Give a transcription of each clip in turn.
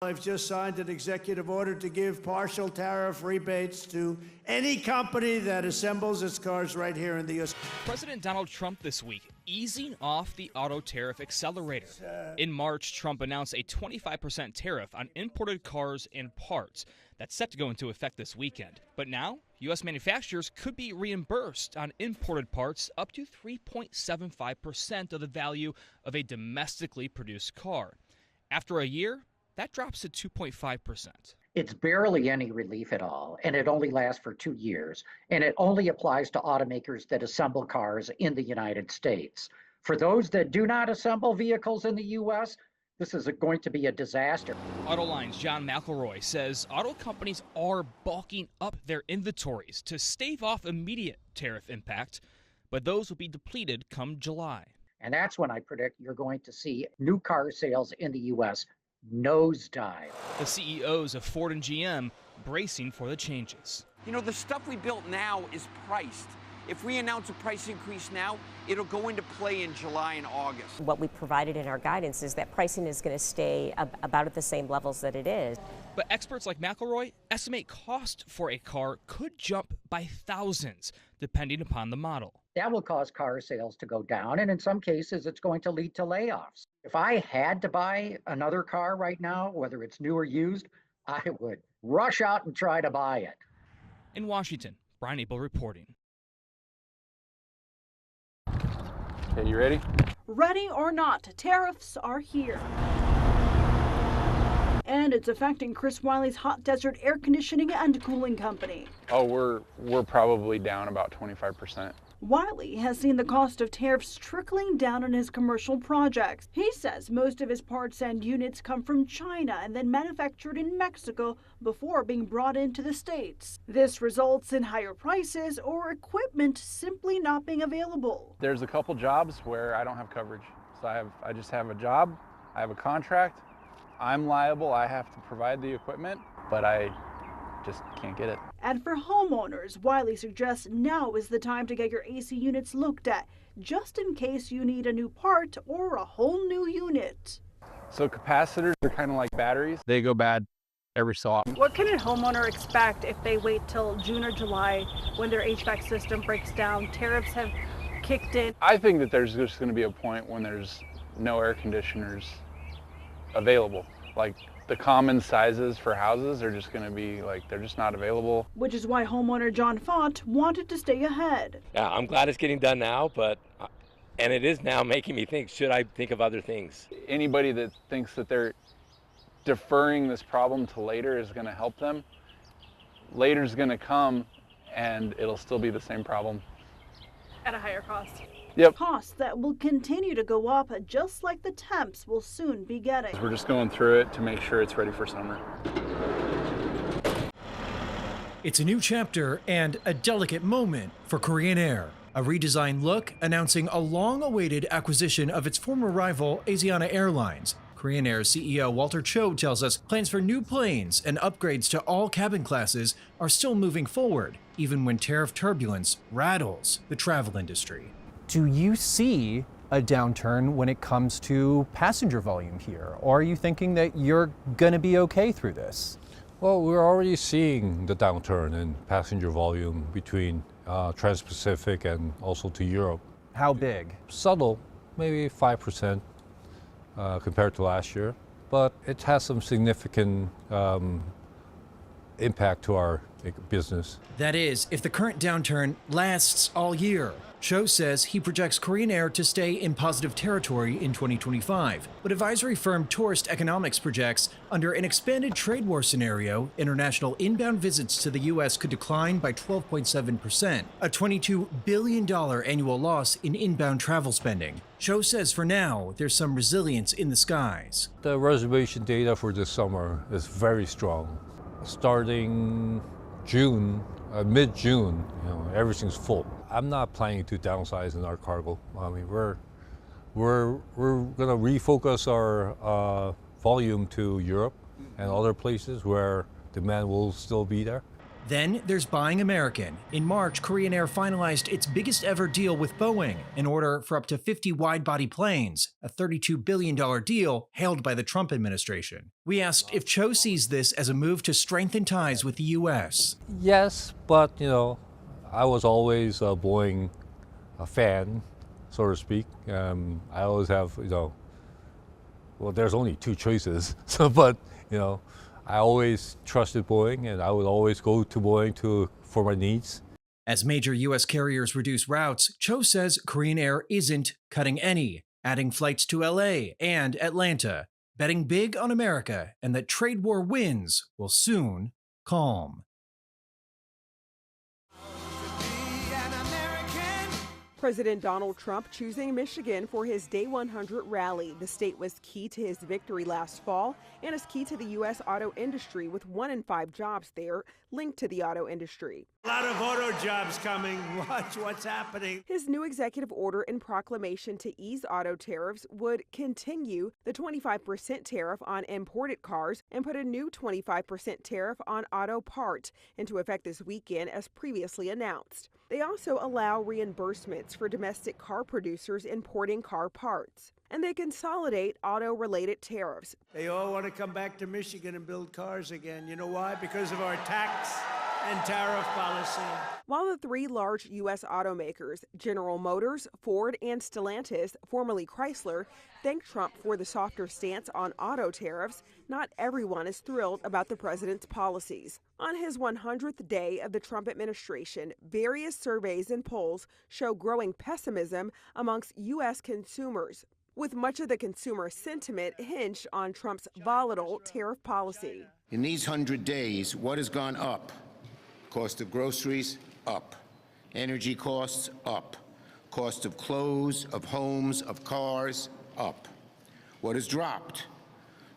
I've just signed an executive order to give partial tariff rebates to any company that assembles its cars right here in the U.S. President Donald Trump this week easing off the auto tariff accelerator. In March, Trump announced a 25% tariff on imported cars and parts. That's set to go into effect this weekend. But now, U.S. manufacturers could be reimbursed on imported parts up to 3.75% of the value of a domestically produced car. After a year, that drops to 2.5%. It's barely any relief at all, and it only lasts for 2 years, and it only applies to automakers that assemble cars in the United States. For those that do not assemble vehicles in the U.S., this is going to be a disaster. Autoline's John McElroy says auto companies are bulking up their inventories to stave off immediate tariff impact, but those will be depleted come July. And that's when I predict you're going to see new car sales in the U.S. nosedive. The CEOs of Ford and GM bracing for the changes. You know, the stuff we built now is priced. If we announce a price increase now, it'll go into play in July and August. What we provided in our guidance is that pricing is going to stay about at the same levels that it is. But experts like McElroy estimate cost for a car could jump by thousands, depending upon the model. That will cause car sales to go down, and in some cases, it's going to lead to layoffs. If I had to buy another car right now, whether it's new or used, I would rush out and try to buy it. In Washington, Brian Abel reporting. Okay, you ready? Ready or not, tariffs are here. And it's affecting Chris Wiley's Hot Desert Air Conditioning and Cooling Company. Oh, we're probably down about 25%. Wiley has seen the cost of tariffs trickling down on his commercial projects. He says most of his parts and units come from China and then manufactured in Mexico before being brought into the States. This results in higher prices or equipment simply not being available. There's a couple jobs where I don't have coverage. So I just have a job, I have a contract, I'm liable, I have to provide the equipment, but I just can't get it. And for homeowners, Wiley suggests now is the time to get your AC units looked at, just in case you need a new part or a whole new unit. So capacitors are kind of like batteries. They go bad every so often. What can a homeowner expect if they wait till June or July when their HVAC system breaks down? Tariffs have kicked in. I think that there's just going to be a point when there's no air conditioners available. Like the common sizes for houses are just going to be like, they're just not available. Which is why homeowner John Fott wanted to stay ahead. Yeah, I'm glad it's getting done now, and it is now making me think, should I think of other things? Anybody that thinks that they're deferring this problem to later is going to help them. Later's going to come and it'll still be the same problem. At a higher cost. Yep. Costs that will continue to go up, just like the temps will soon be getting. We're just going through it to make sure it's ready for summer. It's a new chapter and a delicate moment for Korean Air. A redesigned look announcing a long-awaited acquisition of its former rival, Asiana Airlines. Korean Air CEO Walter Cho tells us plans for new planes and upgrades to all cabin classes are still moving forward, even when tariff turbulence rattles the travel industry. Do you see a downturn when it comes to passenger volume here? Or are you thinking that you're going to be okay through this? Well, we're already seeing the downturn in passenger volume between Trans-Pacific and also to Europe. How big? Subtle, maybe 5% compared to last year, but it has some significant impact to our business. That is, if the current downturn lasts all year. Cho says he projects Korean Air to stay in positive territory in 2025. But advisory firm Tourist Economics projects under an expanded trade war scenario, international inbound visits to the U.S. could decline by 12.7%, a $22 billion annual loss in inbound travel spending. Cho says for now, there's some resilience in the skies. The reservation data for this summer is very strong. Starting June, mid-June, everything's full. I'm not planning to downsize in our cargo. I mean, we're going to refocus our volume to Europe and other places where demand will still be there. Then there's buying American. In March, Korean Air finalized its biggest ever deal with Boeing, an order for up to 50 wide-body planes, a $32 billion deal hailed by the Trump administration. We asked if Cho sees this as a move to strengthen ties with the U.S. Yes, but I was always a Boeing fan, so to speak. I always have, well, there's only two choices. But I always trusted Boeing, and I would always go to Boeing for my needs. As major U.S. carriers reduce routes, Cho says Korean Air isn't cutting any, adding flights to L.A. and Atlanta, betting big on America and that trade war winds will soon calm. President Donald Trump choosing Michigan for his Day 100 rally. The state was key to his victory last fall and is key to the U.S. auto industry, with 1 in 5 jobs there linked to the auto industry. A lot of auto jobs coming. Watch what's happening. His new executive order and proclamation to ease auto tariffs would continue the 25% tariff on imported cars and put a new 25% tariff on auto parts into effect this weekend, as previously announced. They also allow reimbursements for domestic car producers importing car parts. And they consolidate auto-related tariffs. They all want to come back to Michigan and build cars again. You know why? Because of our tax and tariff policy. While the 3 large U.S. automakers, General Motors, Ford, and Stellantis, formerly Chrysler, thank Trump for the softer stance on auto tariffs, not everyone is thrilled about the president's policies. On his 100th day of the Trump administration, various surveys and polls show growing pessimism amongst U.S. consumers, with much of the consumer sentiment hinged on Trump's volatile tariff policy. In these 100 days, what has gone up? Cost of groceries, up. Energy costs, up. Cost of clothes, of homes, of cars, up. What has dropped?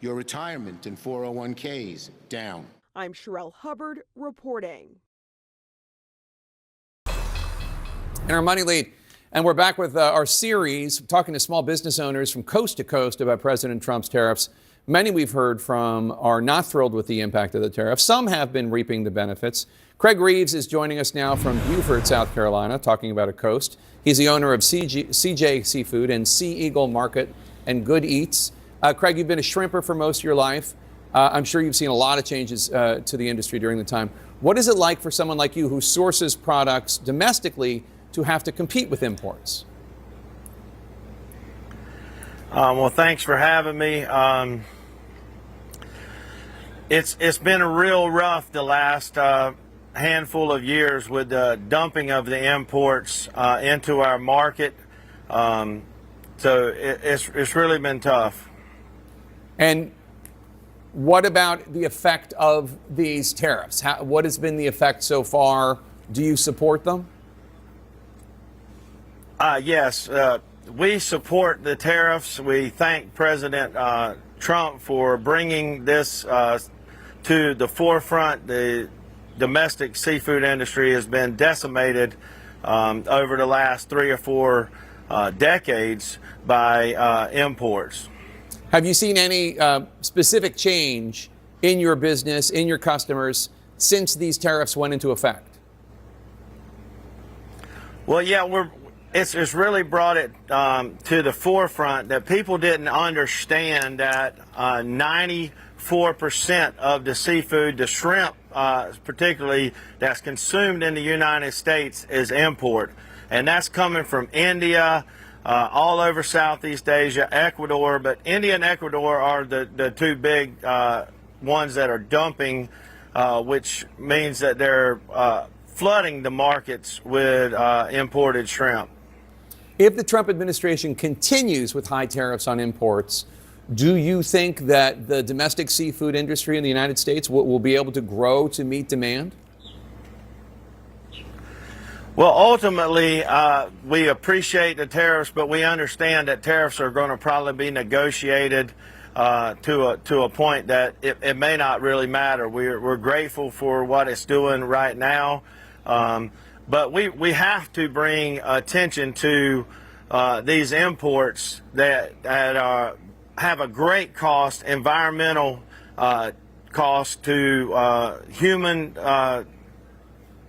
Your retirement and 401ks, down. I'm Sherelle Hubbard reporting. In our Money Lead, and we're back with our series talking to small business owners from coast to coast about President Trump's tariffs. Many we've heard from are not thrilled with the impact of the tariff. Some have been reaping the benefits. Craig Reeves is joining us now from Beaufort, South Carolina, talking about a coast. He's the owner of CJ Seafood and Sea Eagle Market and Good Eats. Craig, you've been a shrimper for most of your life. I'm sure you've seen a lot of changes to the industry during the time. What is it like for someone like you who sources products domestically to have to compete with imports? Well, thanks for having me. It's been a real rough the last handful of years with the dumping of the imports into our market. So it's really been tough. And what about the effect of these tariffs? What has been the effect so far? Do you support them? Yes, we support the tariffs. We thank President Trump for bringing this to the forefront. The domestic seafood industry has been decimated over the last 3 or 4 decades by imports. Have you seen any specific change in your business, in your customers, since these tariffs went into effect? Well, yeah, it's really brought it to the forefront that people didn't understand that 94% of the seafood, the shrimp particularly, that's consumed in the United States is import. And that's coming from India, all over Southeast Asia, Ecuador. But India and Ecuador are the 2 big ones that are dumping, which means that they're flooding the markets with imported shrimp. If the Trump administration continues with high tariffs on imports, do you think that the domestic seafood industry in the United States will be able to grow to meet demand? Well, ultimately, we appreciate the tariffs, but we understand that tariffs are going to probably be negotiated to a point that it may not really matter. We're grateful for what it's doing right now. But we have to bring attention to these imports that have a great cost, environmental cost to human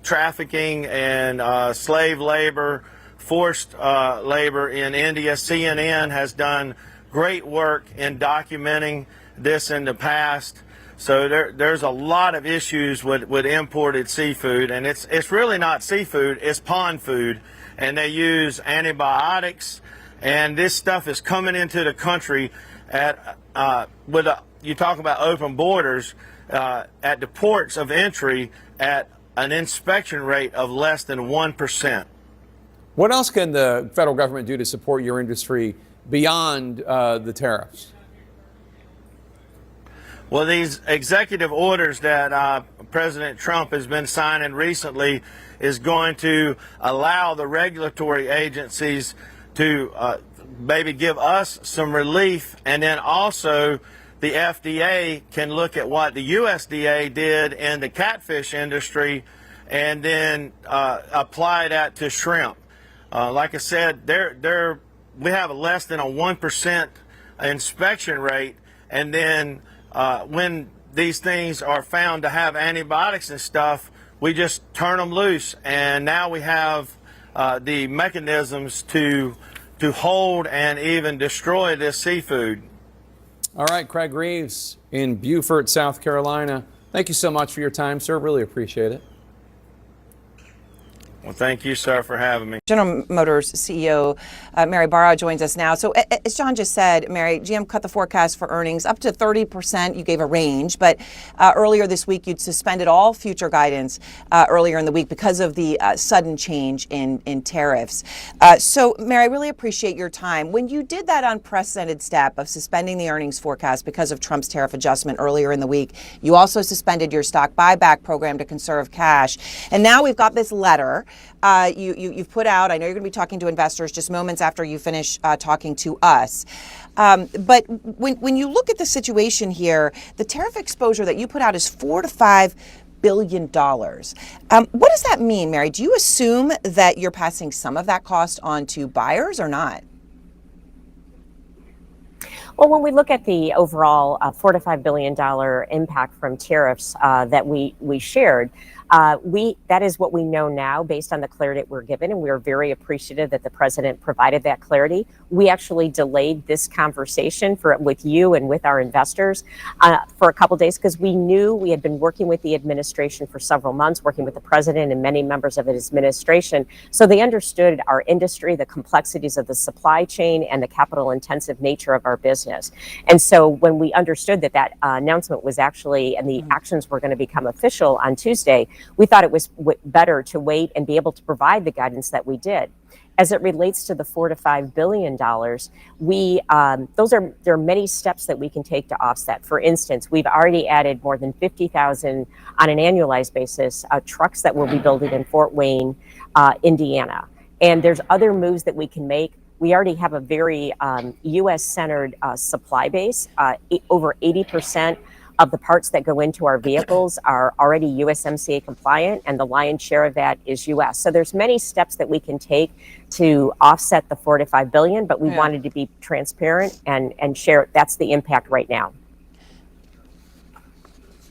trafficking and slave labor, forced labor in India. CNN has done great work in documenting this in the past. So there's a lot of issues with imported seafood, and it's really not seafood, it's pond food, and they use antibiotics, and this stuff is coming into the country at you talk about open borders, at the ports of entry at an inspection rate of less than 1%. What else can the federal government do to support your industry beyond the tariffs? Well, these executive orders that President Trump has been signing recently is going to allow the regulatory agencies to maybe give us some relief, and then also the FDA can look at what the USDA did in the catfish industry and then apply that to shrimp. Like I said, we have less than a 1% inspection rate, and then when these things are found to have antibiotics and stuff, we just turn them loose, and now we have the mechanisms to hold and even destroy this seafood. All right, Craig Reeves in Beaufort, South Carolina. Thank you so much for your time, sir. Really appreciate it. Well, thank you, sir, for having me. General Motors CEO Mary Barra joins us now. So as John just said, Mary, GM cut the forecast for earnings up to 30%. You gave a range, but earlier this week you'd suspended all future guidance earlier in the week because of the sudden change in tariffs. So Mary, I really appreciate your time. When you did that unprecedented step of suspending the earnings forecast because of Trump's tariff adjustment earlier in the week, you also suspended your stock buyback program to conserve cash. And now we've got this letter you've put out. I know you're going to be talking to investors just moments after you finish talking to us. But when you look at the situation here, the tariff exposure that you put out is $4 to $5 billion. What does that mean, Mary? Do you assume that you're passing some of that cost on to buyers or not? Well, when we look at the overall $4 to $5 billion impact from tariffs that we shared, that is what we know now based on the clarity that we're given, and we are very appreciative that the president provided that clarity. We actually delayed this conversation with you and with our investors for a couple days because we knew we had been working with the administration for several months, working with the president and many members of his administration. So they understood our industry, the complexities of the supply chain, and the capital-intensive nature of our business. And so when we understood that announcement was actually, and the actions were going to become official on Tuesday, we thought it was better to wait and be able to provide the guidance that we did. As it relates to the $4 to $5 billion, there are many steps that we can take to offset. For instance, we've already added more than 50,000 on an annualized basis trucks that we'll be building in Fort Wayne, Indiana. And there's other moves that we can make. We already have a very U.S.-centered supply base. Over 80% of the parts that go into our vehicles are already USMCA compliant, and the lion's share of that is U.S. So there's many steps that we can take to offset the $4 to $5 billion, but we wanted to be transparent and share. That's the impact right now.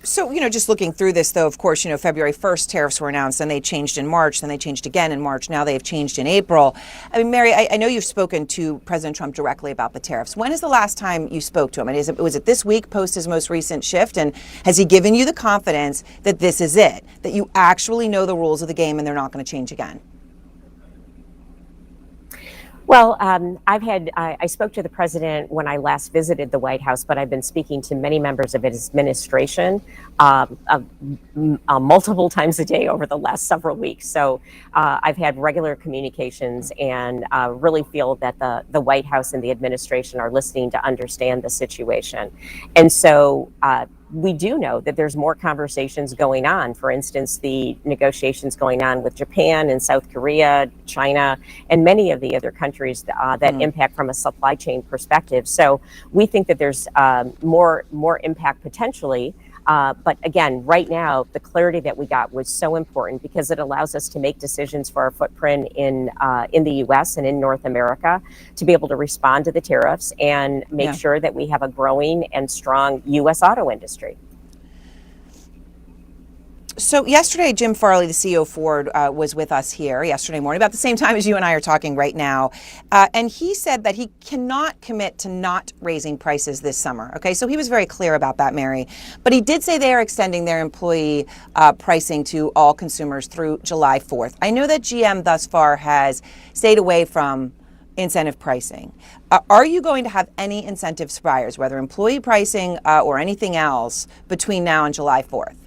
So, just looking through this, though, of course, February 1st, tariffs were announced, then they changed in March, then they changed again in March. Now they've changed in April. I mean, Mary, I know you've spoken to President Trump directly about the tariffs. When is the last time you spoke to him? And was it this week, post his most recent shift? And has he given you the confidence that this is it, that you actually know the rules of the game and they're not going to change again? Well, I spoke to the president when I last visited the White House, but I've been speaking to many members of his administration multiple times a day over the last several weeks. So I've had regular communications and really feel that the White House and the administration are listening to understand the situation. And so we do know that there's more conversations going on. For instance, the negotiations going on with Japan and South Korea, China, and many of the other countries that impact from a supply chain perspective. So we think that there's more impact potentially. But again, right now, the clarity that we got was so important because it allows us to make decisions for our footprint in the U.S. and in North America to be able to respond to the tariffs and make sure that we have a growing and strong U.S. auto industry. So yesterday, Jim Farley, the CEO of Ford, was with us here yesterday morning, about the same time as you and I are talking right now. And he said that he cannot commit to not raising prices this summer. Okay, so he was very clear about that, Mary. But he did say they are extending their employee pricing to all consumers through July 4th. I know that GM thus far has stayed away from incentive pricing. Are you going to have any incentives for buyers, whether employee pricing or anything else, between now and July 4th?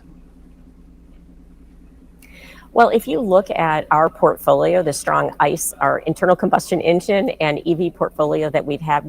Well, if you look at our portfolio, the strong ICE, our internal combustion engine and EV portfolio that we have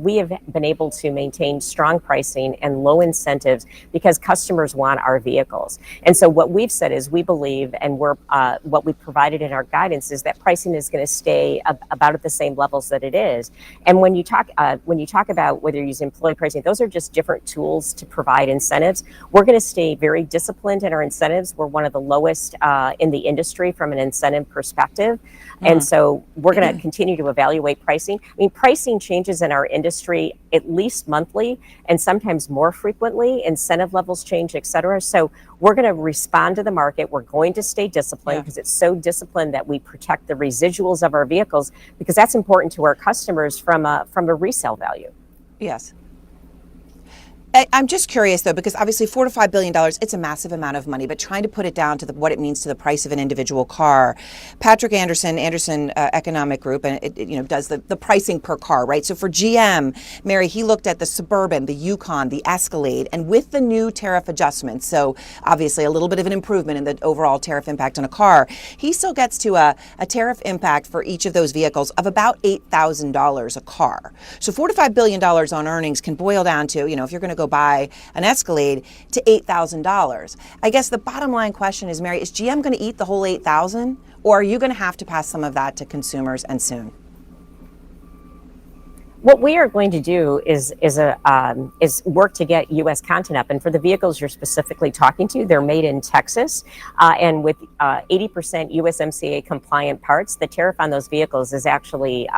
been able to maintain strong pricing and low incentives because customers want our vehicles. And so what we've said is we believe, and what we provided in our guidance is that pricing is going to stay about at the same levels that it is. And when you talk about whether you use employee pricing, those are just different tools to provide incentives. We're going to stay very disciplined in our incentives. We're one of the lowest in the industry from an incentive perspective. And so we're going to continue to evaluate pricing. I mean, pricing changes in our industry at least monthly and sometimes more frequently. Incentive levels change, et cetera. So we're going to respond to the market. We're going to stay disciplined because it's so disciplined that we protect the residuals of our vehicles, because that's important to our customers from a resale value. Yes. I'm just curious, though, because obviously $4 to $5 billion, it's a massive amount of money, but trying to put it down to what it means to the price of an individual car. Patrick Anderson Economic Group, and it does the pricing per car, right? So for GM, Mary, he looked at the Suburban, the Yukon, the Escalade, and with the new tariff adjustments, so obviously a little bit of an improvement in the overall tariff impact on a car, he still gets to a tariff impact for each of those vehicles of about $8,000 a car. So $4 to $5 billion on earnings can boil down to, if you're going to go buy an Escalade, to $8,000. I guess the bottom line question is, Mary, is GM going to eat the whole $8,000, or are you going to have to pass some of that to consumers, and soon? What we are going to do is work to get U.S. content up. And for the vehicles you're specifically talking to, they're made in Texas. And with 80% USMCA compliant parts, the tariff on those vehicles is actually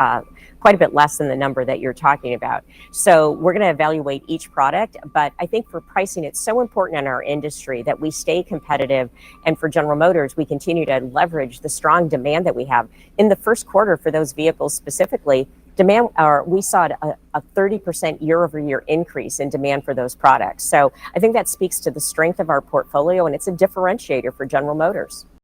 quite a bit less than the number that you're talking about. So we're going to evaluate each product. But I think for pricing, it's so important in our industry that we stay competitive. And for General Motors, we continue to leverage the strong demand that we have. In the first quarter for those vehicles specifically, we saw a 30% year-over-year increase in demand for those products. So I think that speaks to the strength of our portfolio, and it's a differentiator for General Motors.